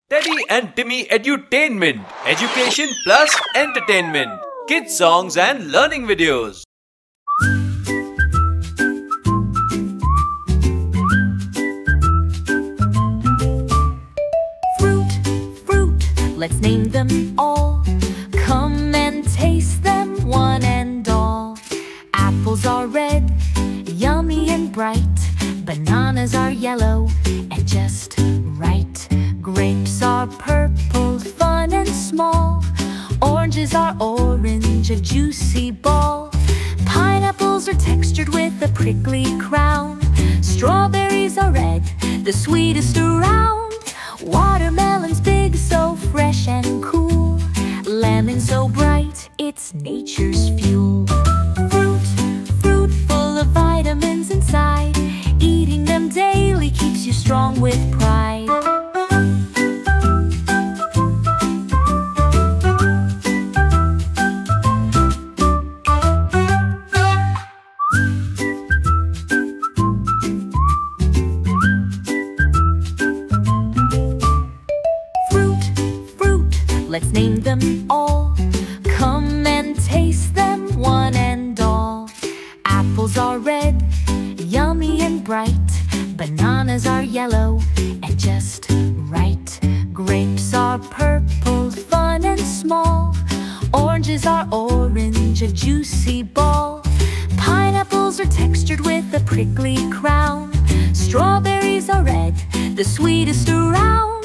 Teddy and Timmy Edutainment. Education plus entertainment. Kids songs and learning videos. Fruit, fruit, let's name them all. Come and taste them, one and all. Apples are red, yummy and bright. Bananas are yellow and just right. Grapes are purple, fun and small. Oranges are orange, a juicy ball. Pineapples are textured with a prickly crown. Strawberries are red, the sweetest around. Watermelon's big, so fresh and cool. Lemon so bright, it's nature's fuel. Fruit, fruit full of vitamins inside. Eating them daily keeps you strong with pride. Let's name them all. Come and taste them, one and all. Apples are red, yummy and bright. Bananas are yellow and just right. Grapes are purple, fun and small. Oranges are orange, a juicy ball. Pineapples are textured with a prickly crown. Strawberries are red, the sweetest around.